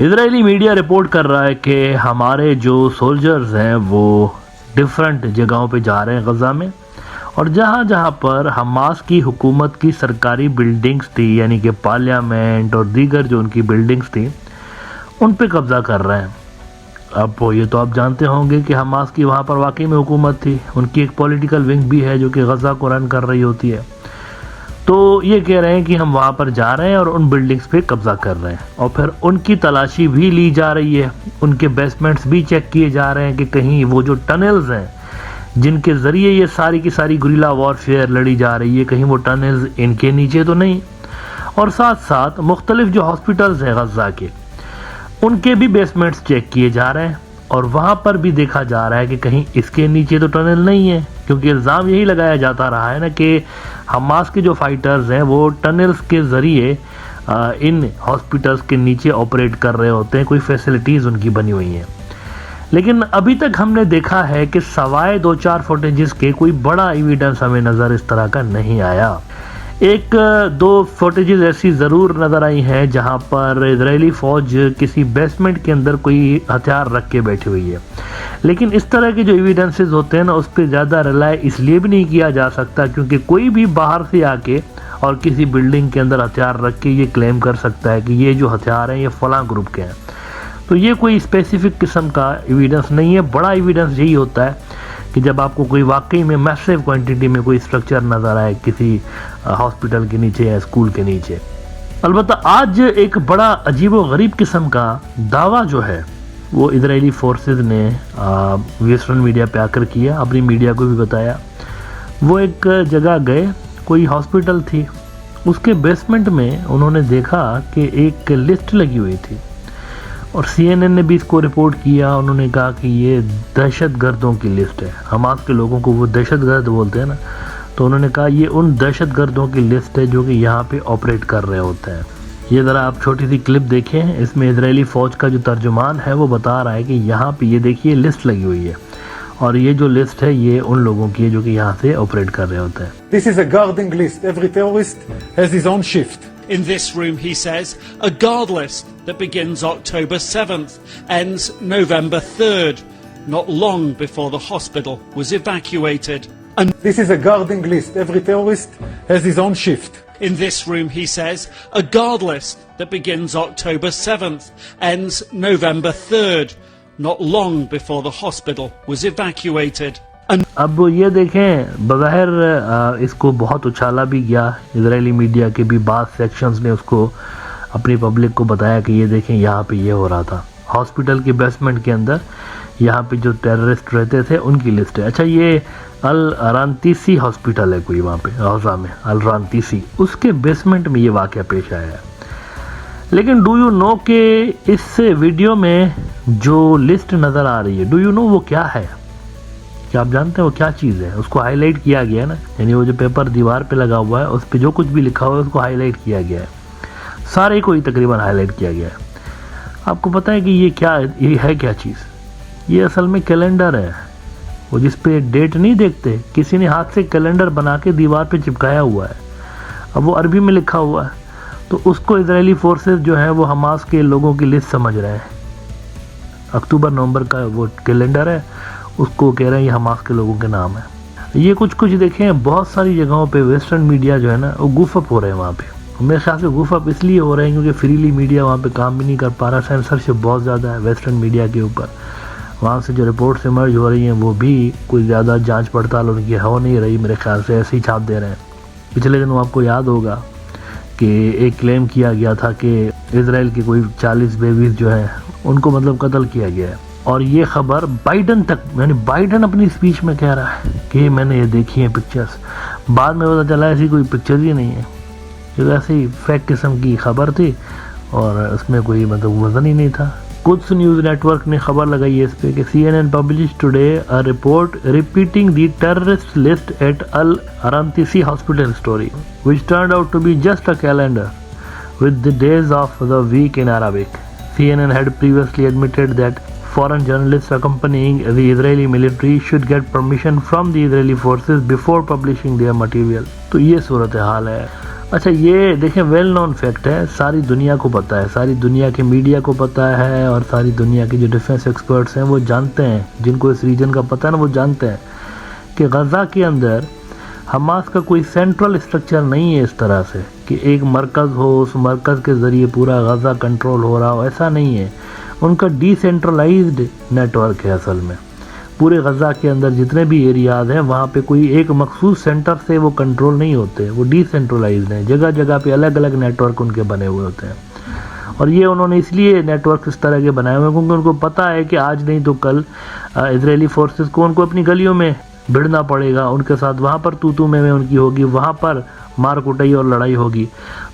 اسرائیلی media report کر رہا ہے کہ ہمارے جو سولجرز ہیں وہ ڈیفرنٹ جگہوں پہ جا رہے ہیں غزہ میں، اور جہاں جہاں پر حماس کی حکومت کی سرکاری بلڈنگز تھی، یعنی کہ پارلیمنٹ اور دیگر جو ان کی بلڈنگز تھی، ان پہ قبضہ کر رہے ہیں۔ اب یہ تو آپ جانتے ہوں گے کہ حماس کی وہاں پر واقعی میں حکومت تھی، ان کی ایک پولیٹیکل ونگ بھی ہے جو کہ غزہ کو رن کر رہی ہوتی ہے۔ تو یہ کہہ رہے ہیں کہ ہم وہاں پر جا رہے ہیں اور ان بلڈنگز پہ قبضہ کر رہے ہیں، اور پھر ان کی تلاشی بھی لی جا رہی ہے، ان کے بیسمنٹس بھی چیک کیے جا رہے ہیں کہ کہیں وہ جو ٹنلز ہیں جن کے ذریعے یہ ساری کی ساری گریلا وارفیئر لڑی جا رہی ہے، کہیں وہ ٹنلز ان کے نیچے تو نہیں۔ اور ساتھ ساتھ مختلف جو ہاسپٹلز ہیں غزہ کے، ان کے بھی بیسمنٹس چیک کیے جا رہے ہیں، اور وہاں پر بھی دیکھا جا رہا ہے کہ کہیں اس کے نیچے تو ٹنل نہیں ہے، کیونکہ الزام یہی لگایا جاتا رہا ہے نا کہ حماس کے جو فائٹرز ہیں وہ ٹنلز کے ذریعے ان ہاسپٹلز کے نیچے آپریٹ کر رہے ہوتے ہیں، کوئی فیسلٹیز ان کی بنی ہوئی ہیں۔ لیکن ابھی تک ہم نے دیکھا ہے کہ سوائے 2-4 فوٹیجز کے کوئی بڑا ایویڈنس ہمیں نظر اس طرح کا نہیں آیا۔ ایک دو فوٹیجز ایسی ضرور نظر آئی ہیں جہاں پر اسرائیلی فوج کسی بیسمنٹ کے اندر کوئی ہتھیار رکھ کے بیٹھی ہوئی ہے، لیکن اس طرح کے جو ایویڈنسز ہوتے ہیں نا، اس پہ زیادہ ریلائی اس لیے بھی نہیں کیا جا سکتا کیونکہ کوئی بھی باہر سے آ کے اور کسی بلڈنگ کے اندر ہتھیار رکھ کے یہ کلیم کر سکتا ہے کہ یہ جو ہتھیار ہیں یہ فلاں گروپ کے ہیں۔ تو یہ کوئی اسپیسیفک قسم کا ایویڈنس نہیں ہے۔ بڑا ایویڈنس یہی ہوتا ہے کہ جب آپ کو کوئی واقعی میں میسیو کوانٹٹی میں کوئی اسٹرکچر نظر آئے کسی ہاسپٹل کے نیچے یا اسکول کے نیچے۔ البتہ آج ایک بڑا عجیب و غریب قسم کا دعویٰ جو ہے وہ اسرائیلی فورسز نے ویسٹرن میڈیا پہ آ کر کیا، اپنی میڈیا کو بھی بتایا۔ وہ ایک جگہ گئے، کوئی ہاسپٹل تھی، اس کے بیسمنٹ میں انہوں نے دیکھا کہ ایک لسٹ لگی ہوئی تھی، اور CNN نے بھی اس کو رپورٹ کیا۔ انہوں نے کہا کہ یہ دہشت گردوں کی لسٹ ہے، حماس کے لوگوں کو وہ دہشت گرد بولتے ہیں نا، تو انہوں نے کہا یہ ان دہشت گردوں کی لسٹ ہے جو کہ یہاں پہ آپریٹ کر رہے ہوتے ہیں۔ یہ ذرا آپ چھوٹی سی کلپ دیکھیں، اس میں اسرائیلی فوج کا جو ترجمان ہے وہ بتا رہا ہے کہ یہاں پہ یہ دیکھیے لسٹ لگی ہوئی ہے، اور یہ جو لسٹ ہے یہ ان لوگوں کی ہے جو کہ یہاں سے آپریٹ کر رہے ہوتے ہیں۔ This is a guarding list. Every terrorist has his own shift. In this room, he says, a guard list that begins October 7th, ends November 3rd, not long before the hospital was evacuated. And This is a guarding list. Every terrorist has his own shift. in this room, he says, a guard list that begins October 7th, ends November 3rd, not long before the hospital was evacuated. اب یہ دیکھیں، بظاہر اس کو بہت اچھالا بھی گیا، اسرائیلی media کے بھی بعض سیکشنز نے اس کو اپنی پبلک کو بتایا کہ یہ دیکھیں یہاں پہ یہ ہو رہا تھا، ہاسپٹل کے بیسمنٹ کے اندر یہاں پہ جو ٹیررسٹ رہتے تھے ان کی لسٹ ہے۔ اچھا، یہ الرانتیسی ہاسپٹل ہے کوئی وہاں پہ غزہ میں، الرانتیسی، اس کے بیسمنٹ میں یہ واقعہ پیش آیا ہے۔ لیکن ڈو یو نو کہ اس ویڈیو میں جو لسٹ نظر آ رہی ہے، ڈو یو نو وہ کیا ہے؟ کیا آپ جانتے ہیں وہ کیا چیز ہے؟ اس کو ہائی لائٹ کیا گیا ہے نا، یعنی وہ جو پیپر دیوار پہ لگا ہوا ہے اس پہ جو کچھ بھی لکھا ہوا ہے اس کو ہائی لائٹ کیا گیا ہے، سارے کو ہی تقریباً ہائی لائٹ کیا گیا ہے۔ آپ کو پتہ ہے کہ یہ ہے کیا چیز؟ یہ اصل میں کیلنڈر ہے، وہ جس پہ ڈیٹ نہیں دیکھتے، کسی نے ہاتھ سے کیلنڈر بنا کے دیوار پہ چپکایا ہوا ہے، اب وہ عربی میں لکھا ہوا ہے، تو اس کو اسرائیلی فورسز جو ہے وہ حماس کے لوگوں کی لسٹ سمجھ رہے ہیں۔ اکتوبر نومبر کا وہ کیلنڈر ہے، اس کو کہہ رہے ہیں یہ حماس کے لوگوں کے نام ہے۔ یہ کچھ دیکھیں، بہت ساری جگہوں پہ ویسٹرن میڈیا جو ہے نا وہ گوف اپ ہو رہے ہیں وہاں پہ۔ میرے خیال سے گوف اپ اس لیے ہو رہے ہیں کیونکہ فریلی میڈیا وہاں پہ کام بھی نہیں کر پا رہا، سینسرشپ بہت زیادہ ہے ویسٹرن میڈیا کے اوپر، وہاں سے جو رپورٹس ایمرج ہو رہی ہیں وہ بھی کوئی زیادہ جانچ پڑتال ان کی ہو نہیں رہی، میرے خیال سے ایسے ہی چھاپ دے رہے ہیں۔ پچھلے دنوں آپ کو یاد ہوگا کہ ایک کلیم کیا گیا تھا کہ اسرائیل کے کوئی 40 بیویز جو ہیں ان کو قتل کیا گیا ہے، اور یہ خبر بائیڈن تک، یعنی بائیڈن اپنی اسپیچ میں کہہ رہا ہے کہ میں نے یہ دیکھی ہیں پکچرز، بعد میں پتہ چلا ایسی کوئی پکچرز ہی نہیں ہے، جو ایسے ہی فیک قسم کی خبر تھی اور اس میں کوئی وزن ہی نہیں تھا۔ قدس نیوز نیٹ ورک نے خبر لگائی ہے اس پہ کہ CNN published today a report repeating the terrorist list at Al-Rantisi hospital story, which turned out to be just a calendar with the days of the week in Arabic. CNN had previously admitted that foreign journalists accompanying the Israeli military should get permission from the Israeli forces before publishing their material. تو یہ صورتحال ہے۔ اچھا یہ دیکھیں well known fact ہے، ساری دنیا کو پتہ ہے، ساری دنیا کے میڈیا کو پتہ ہے، اور ساری دنیا کے جو ڈیفنس ایکسپرٹس ہیں وہ جانتے ہیں، جن کو اس ریجن کا پتہ ہے نا وہ جانتے ہیں کہ غزہ کے اندر حماس کا کوئی سینٹرل اسٹرکچر نہیں ہے اس طرح سے کہ ایک مرکز ہو، اس مرکز کے ذریعے پورا غزہ کنٹرول ہو رہا ہو، ایسا نہیں ہے۔ ان کا ڈی سینٹرلائزڈ نیٹ ورک ہے اصل میں۔ پورے غزہ کے اندر جتنے بھی ایریاز ہیں وہاں پہ کوئی ایک مخصوص سینٹر سے وہ کنٹرول نہیں ہوتے، وہ ڈی سینٹرلائزڈ ہیں، جگہ جگہ پہ الگ الگ نیٹ ورک ان کے بنے ہوئے ہوتے ہیں۔ اور یہ انہوں نے اس لیے نیٹ ورک اس طرح کے بنائے ہوئے ہیں کیونکہ ان کو پتہ ہے کہ آج نہیں تو کل اسرائیلی فورسز کو ان کو اپنی گلیوں میں بھیڑنا پڑے گا، ان کے ساتھ وہاں پر تو میں ان کی ہوگی، وہاں پر مار کٹائی اور لڑائی ہوگی۔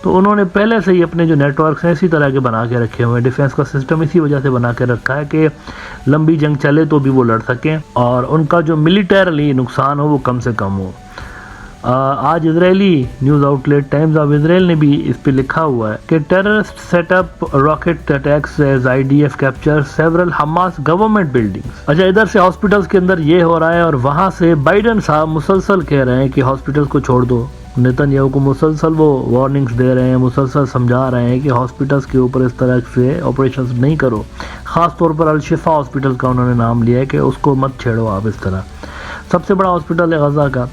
تو انہوں نے پہلے سے ہی اپنے جو نیٹ ورکس ہیں اسی طرح کے بنا کے رکھے ہوئے ہیں، ڈیفنس کا سسٹم اسی وجہ سے بنا کے رکھا ہے کہ لمبی جنگ چلے تو بھی وہ لڑ سکیں اور ان کا جو ملیٹریلی نقصان ہو وہ کم سے کم ہو۔ آج اسرائیلی news outlet Times of Israel نے بھی اس پہ لکھا ہوا ہے کہ terrorist set up rocket attacks as I D F capture several Hamas government buildings. اچھا ادھر سے ہاسپٹلز کے اندر یہ ہو رہا ہے اور وہاں سے بائیڈن صاحب مسلسل کہہ رہے ہیں کہ ہاسپٹلز کو چھوڑ دو، نیتن یاہو کو مسلسل وہ وارننگز دے رہے ہیں، مسلسل سمجھا رہے ہیں کہ ہاسپٹلز کے اوپر اس طرح سے آپریشنز نہیں کرو، خاص طور پر الشفا ہاسپٹل کا انہوں نے نام لیا ہے کہ اس کو مت چھیڑو آپ اس طرح۔ سب سے بڑا ہاسپٹل ہے غزہ کا۔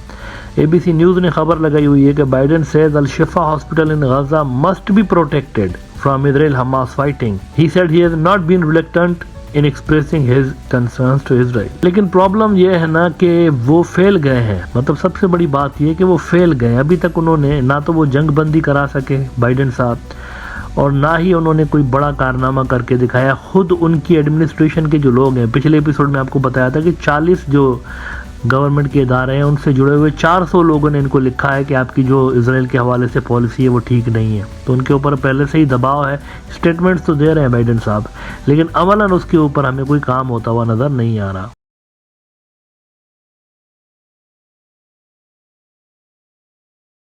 اے بی سی نیوز نے خبر لگائی ہوئی ہے کہ Biden says al Shifa hospital in Gaza must be protected from Israel-Hamas fighting. He said he has not been reluctant in expressing his concerns to Israel. لیکن پرابلم یہ ہے نا کہ وہ فیل گئے ہیں، مطلب سب سے بڑی بات یہ کہ وہ فیل گئے ہیں۔ ابھی تک انہوں نے نہ تو وہ جنگ بندی کرا سکے بائیڈن صاحب، اور نہ ہی انہوں نے کوئی بڑا کارنامہ کر کے دکھایا۔ خود ان کی ایڈمنسٹریشن کے جو لوگ ہیں، پچھلے ایپیسوڈ میں آپ کو بتایا تھا کہ 40 جو گورنمنٹ کے ادارے ہیں ان سے جڑے ہوئے 400 لوگوں نے ان کو لکھا ہے کہ آپ کی جو اسرائیل کے حوالے سے پالیسی ہے وہ ٹھیک نہیں ہے، تو ان کے اوپر پہلے سے ہی دباؤ ہے۔ اسٹیٹمنٹس تو دے رہے ہیں بائیڈن صاحب، لیکن عملاً اس کے اوپر ہمیں کوئی کام ہوتا ہوا نظر نہیں آ رہا۔